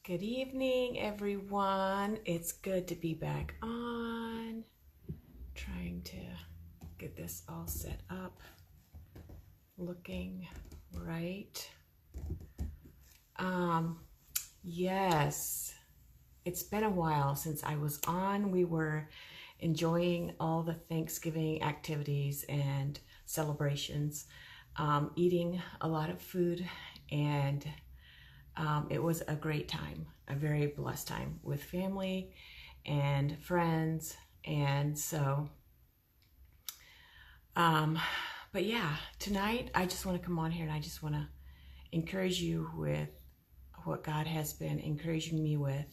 Good evening, everyone. It's good to be back on. Trying to get this all set up, looking right. Yes, it's been a while since I was on. We were enjoying all the Thanksgiving activities and celebrations, eating a lot of food, and it was a great time, a very blessed time with family and friends. And so, but yeah, tonight I just want to come on here and I just want to encourage you with what God has been encouraging me with.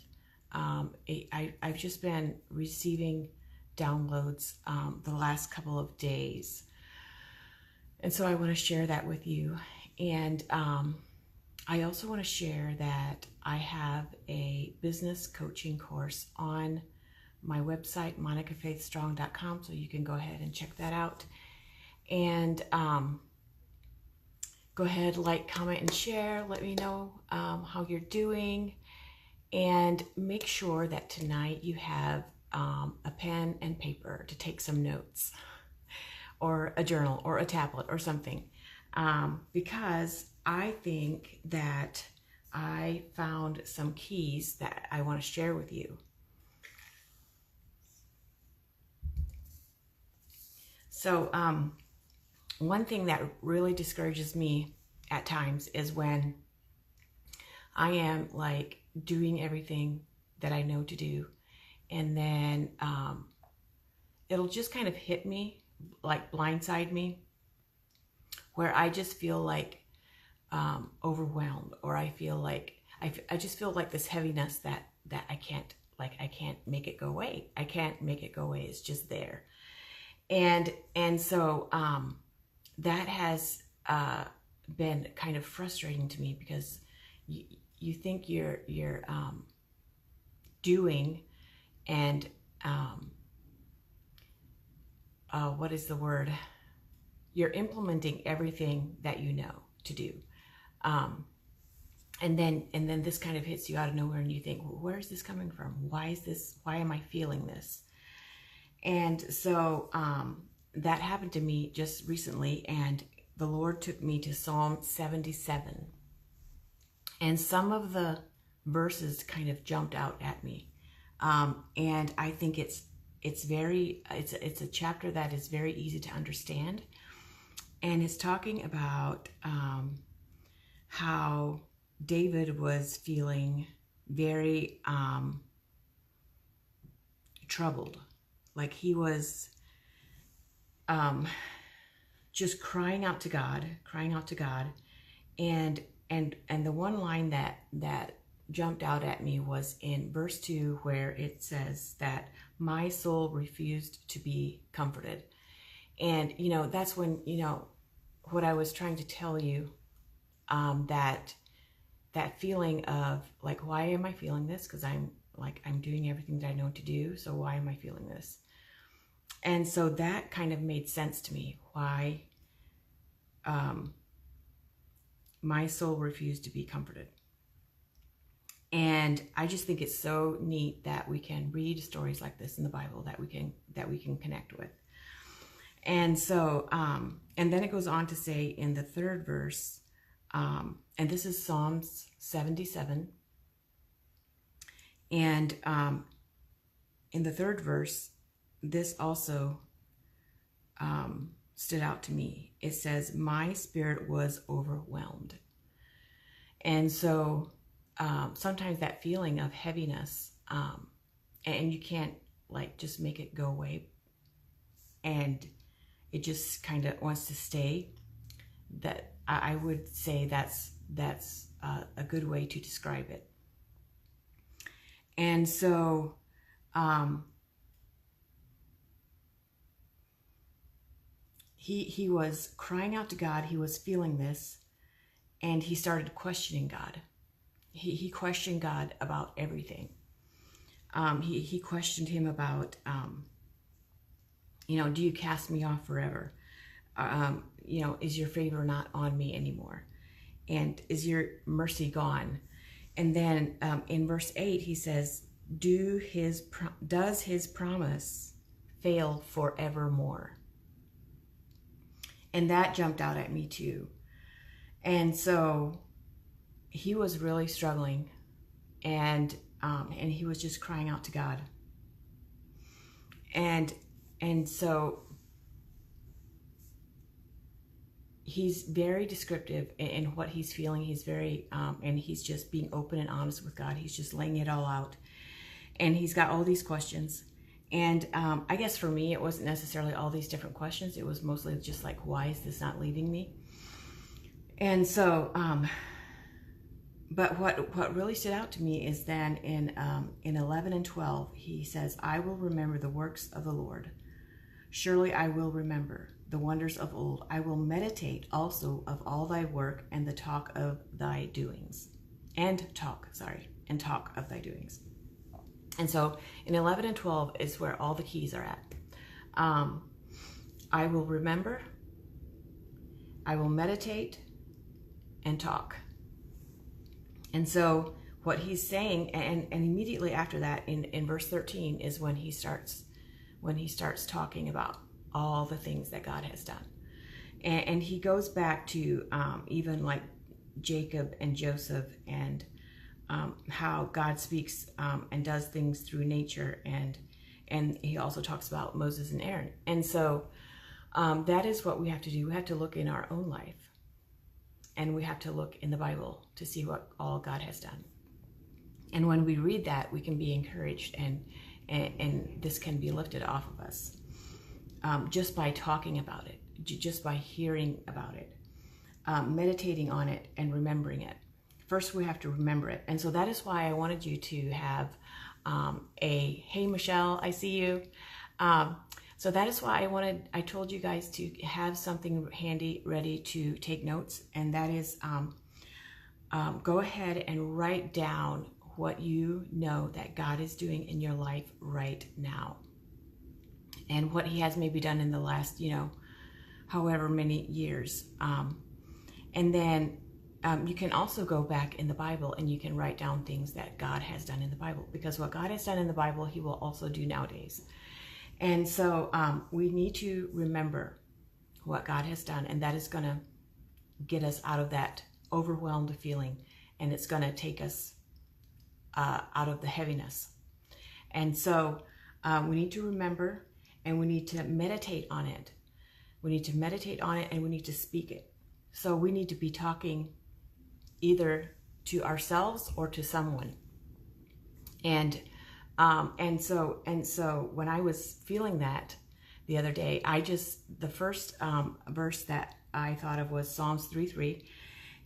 I've just been receiving downloads the last couple of days. And so I want to share that with you. And I also want to share that I have a business coaching course on my website, monicafaithstrong.com, so you can go ahead and check that out. And go ahead, like, comment, and share. Let me know how you're doing. And make sure that tonight you have a pen and paper to take some notes, or a journal, or a tablet, or something. Because I think that I found some keys that I want to share with you. So one thing that really discourages me at times is when I am like doing everything that I know to do, and then it'll just kind of hit me, like blindside me, where I just feel like overwhelmed, or I feel like I just feel like this heaviness that I can't make it go away. I can't make it go away. It's just there. And so that has been kind of frustrating to me, because you think you're doing and what is the word? You're implementing everything that you know to do. And then this kind of hits you out of nowhere, and you think, well, where is this coming from? Why am I feeling this? And so that happened to me just recently, and the Lord took me to Psalm 77. And some of the verses kind of jumped out at me. And I think it's a chapter that is very easy to understand. And it's talking about how David was feeling very troubled. Like he was just crying out to God. And the one line that jumped out at me was in verse 2, where it says that my soul refused to be comforted. And, that's when, what I was trying to tell you, that feeling of like, why am I feeling this? Because I'm doing everything that I know to do. So why am I feeling this? And so that kind of made sense to me, why my soul refused to be comforted. And I just think it's so neat that we can read stories like this in the Bible that we can connect with. And so, and then it goes on to say in the third verse, and this is Psalms 77. And in the third verse, this also stood out to me. It says, my spirit was overwhelmed. And so sometimes that feeling of heaviness, and you can't just make it go away, and it just kind of wants to stay, that I would say that's a good way to describe it. And so he was crying out to God. He was feeling this, and he started questioning God. He questioned God about everything. He questioned him about, do you cast me off forever? Is your favor not on me anymore? And is your mercy gone? And then in verse 8, he says, does his promise fail forevermore? And that jumped out at me too. And so he was really struggling, and he was just crying out to God. And so he's very descriptive in what he's feeling. He's very, and he's just being open and honest with God. He's just laying it all out. And he's got all these questions. And I guess for me, it wasn't necessarily all these different questions. It was mostly just like, why is this not leaving me? And so, but what really stood out to me is then in 11 and 12, he says, I will remember the works of the Lord. Surely I will remember the wonders of old. I will meditate also of all thy work and the talk of thy doings. And talk of thy doings. And so in 11 and 12 is where all the keys are at. I will remember, I will meditate, and talk. And so what he's saying, and immediately after that, in verse 13, is when he starts talking about all the things that God has done. And he goes back to even like Jacob and Joseph, and how God speaks and does things through nature, and he also talks about Moses and Aaron. And so that is what we have to do. We have to look in our own life, and we have to look in the Bible to see what all God has done. And when we read that, we can be encouraged, and this can be lifted off of us just by talking about it, just by hearing about it, meditating on it, and remembering it. First, we have to remember it. And so that is why I wanted you to have hey, Michelle, I see you. So that is why I told you guys to have something handy, ready to take notes. And that is go ahead and write down what you know that God is doing in your life right now. And what he has maybe done in the last, however many years. And then you can also go back in the Bible and you can write down things that God has done in the Bible, because what God has done in the Bible, he will also do nowadays. And so we need to remember what God has done, and that is going to get us out of that overwhelmed feeling, and it's going to take us out of the heaviness. And so we need to remember, and we need to meditate on it. We need to meditate on it, and we need to speak it. So we need to be talking either to ourselves or to someone. And so when I was feeling that the other day, the first verse that I thought of was Psalms 3:3,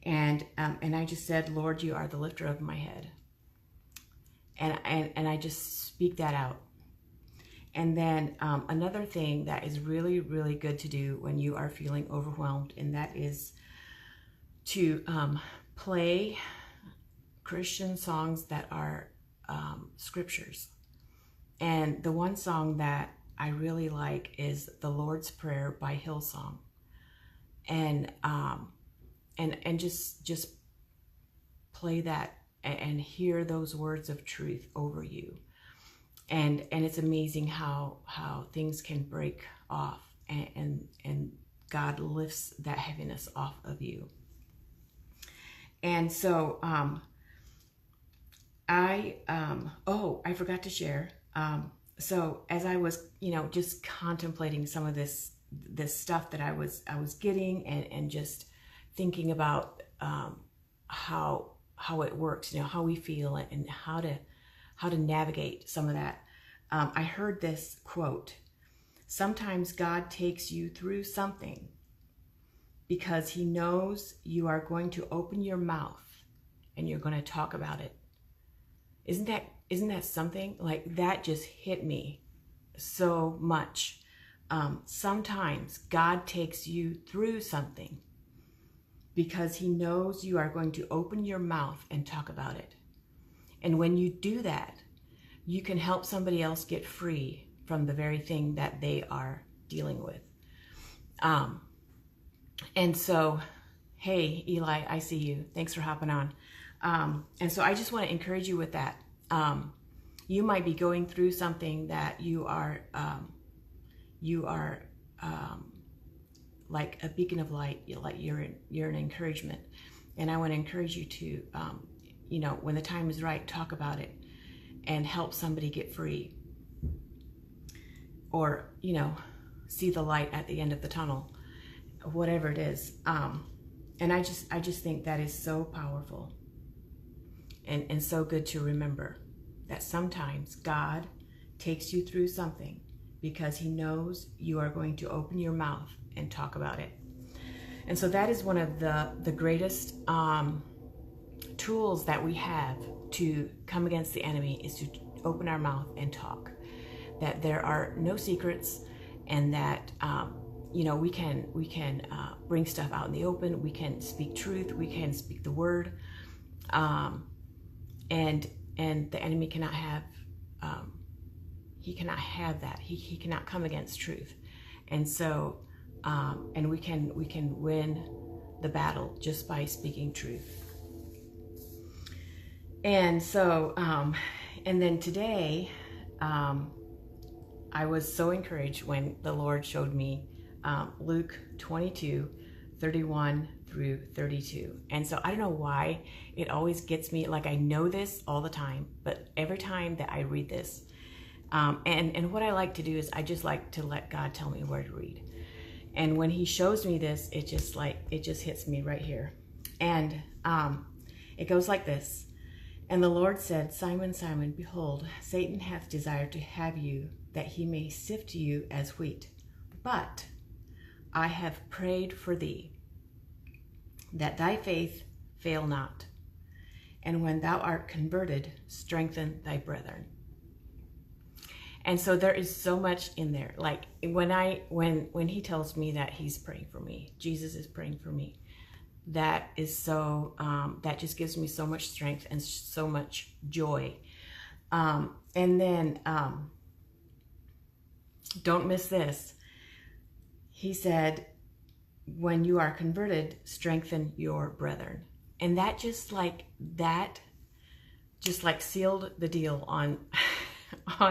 and I just said, Lord, you are the lifter of my head, and I just speak that out. And then another thing that is really, really good to do when you are feeling overwhelmed, and that is to play Christian songs that are scriptures. And the one song that I really like is The Lord's Prayer by Hillsong. And just play that and hear those words of truth over you. And it's amazing how things can break off, and God lifts that heaviness off of you. And so I forgot to share. So as I was, just contemplating some of this stuff that I was getting, and just thinking about how it works, how we feel, and how to navigate some of that. I heard this quote: sometimes God takes you through something because he knows you are going to open your mouth and you're going to talk about it. Isn't that something? Like, that just hit me so much. Sometimes God takes you through something because he knows you are going to open your mouth and talk about it. And when you do that, you can help somebody else get free from the very thing that they are dealing with. And so, hey, Eli, I see you. Thanks for hopping on. And so I just want to encourage you with that. You might be going through something that you are like a beacon of light. You're an encouragement, and I want to encourage you to, when the time is right, talk about it and help somebody get free, or see the light at the end of the tunnel, whatever it is. And I just think that is so powerful and so good to remember that sometimes God takes you through something because he knows you are going to open your mouth and talk about it. And so that is one of the greatest tools that we have to come against the enemy, is to open our mouth and talk. That there are no secrets, and that we can bring stuff out in the open. We can speak truth. We can speak the word, and the enemy cannot have. He cannot have that. He cannot come against truth, and so and we can win the battle just by speaking truth. And so and then today, I was so encouraged when the Lord showed me Luke 22:31 through 32. And so I don't know why it always gets me, like I know this all the time, but every time that I read this, and what I like to do is I just like to let God tell me where to read. And when he shows me this, it just hits me right here. And it goes like this. And the Lord said, Simon, Simon, behold, Satan hath desired to have you, that he may sift you as wheat. But I have prayed for thee, that thy faith fail not. And when thou art converted, strengthen thy brethren. And so there is so much in there. Like when he tells me that he's praying for me, Jesus is praying for me, that is so, that just gives me so much strength and so much joy. And then, don't miss this. He said, when you are converted, strengthen your brethren. And that just sealed the deal on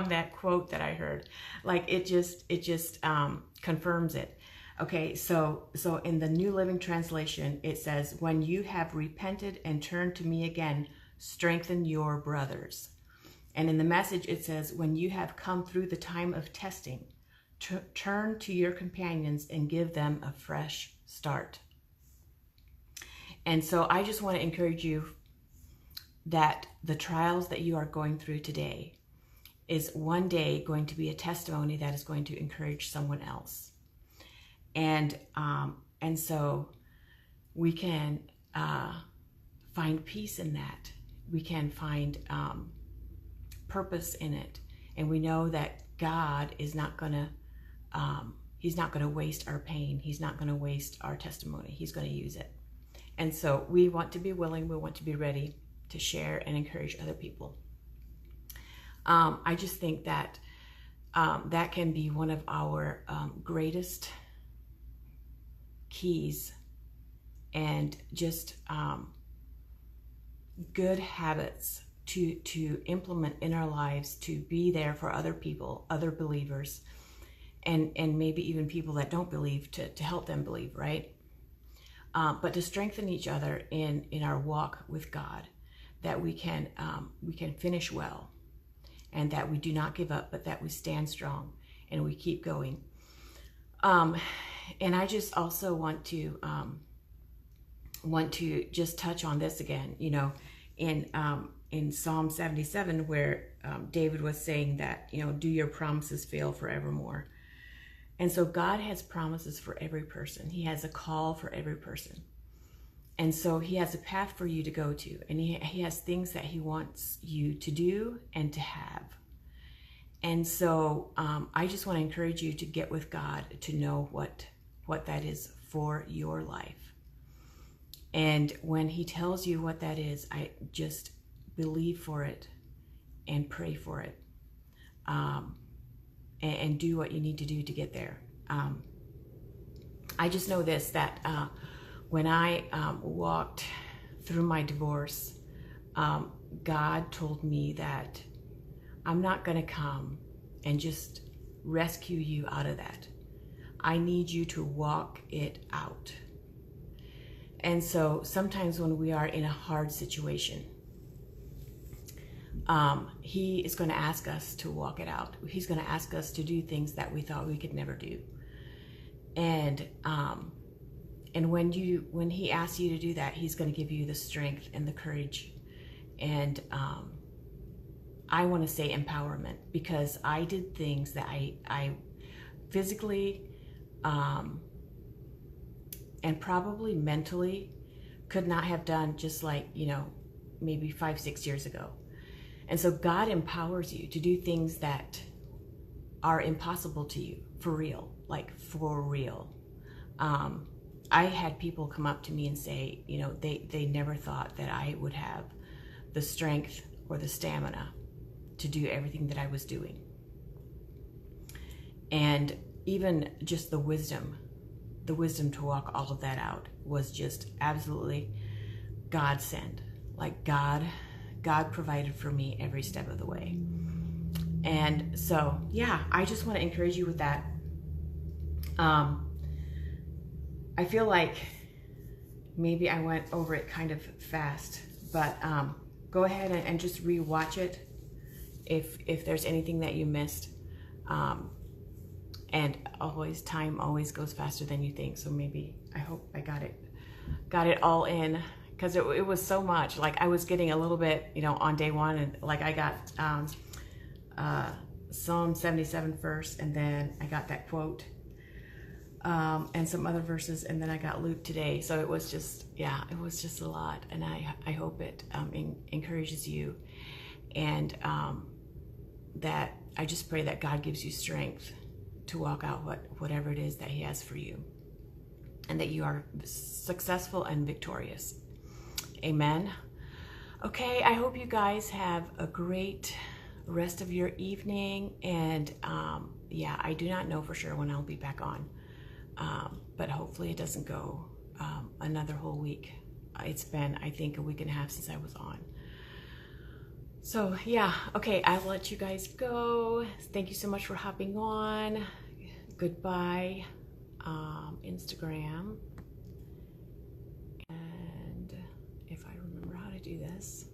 that quote that I heard. Like it just confirms it. Okay, so in the New Living Translation, it says, when you have repented and turned to me again, strengthen your brothers. And in the Message, it says, when you have come through the time of testing, turn to your companions and give them a fresh start. And so I just want to encourage you that the trials that you are going through today is one day going to be a testimony that is going to encourage someone else. And so we can find peace in that. We can find purpose in it, and we know that God is not gonna he's not gonna waste our pain. He's not gonna waste our testimony. He's gonna use it. And so we want to be willing. We want to be ready to share and encourage other people. I just think that that can be one of our greatest keys, and just good habits to implement in our lives, to be there for other people, other believers, and maybe even people that don't believe, to help them believe, right? But to strengthen each other in our walk with God, that we can finish well, and that we do not give up, but that we stand strong and we keep going. And I just also want to just touch on this again, in Psalm 77, where David was saying that, do your promises fail forevermore? And so God has promises for every person. He has a call for every person. And so he has a path for you to go to, and he has things that he wants you to do and to have. And so I just want to encourage you to get with God, to know what that is for your life. And when he tells you what that is, I just believe for it and pray for it, and do what you need to do to get there. I just know this, that when I walked through my divorce, God told me that I'm not going to come and just rescue you out of that. I need you to walk it out. And so sometimes when we are in a hard situation, he is going to ask us to walk it out. He's going to ask us to do things that we thought we could never do. And when he asks you to do that, he's going to give you the strength and the courage. And I want to say empowerment, because I did things that I physically and probably mentally could not have done, just like, maybe 5-6 years ago. And so God empowers you to do things that are impossible to you, for real, like for real. I had people come up to me and say, they never thought that I would have the strength or the stamina to do everything that I was doing. And even just the wisdom to walk all of that out was just absolutely God sent. Like God provided for me every step of the way. And so, yeah, I just want to encourage you with that. I feel like maybe I went over it kind of fast, but go ahead and just rewatch it if there's anything that you missed. And time always goes faster than you think. So maybe, I hope I got it all in, because it was so much. Like, I was getting a little bit, on day one, and like I got Psalm 77 first, and then I got that quote, and some other verses, and then I got Luke today. So it was just a lot, and I hope it encourages you, and that I just pray that God gives you strength to walk out whatever it is that he has for you, and that you are successful and victorious. Amen. Okay, I hope you guys have a great rest of your evening, and I do not know for sure when I'll be back on, but hopefully it doesn't go another whole week. It's been, I think, a week and a half since I was on. So yeah, okay, I'll let you guys go. Thank you so much for hopping on. Goodbye, Instagram. And if I remember how to do this.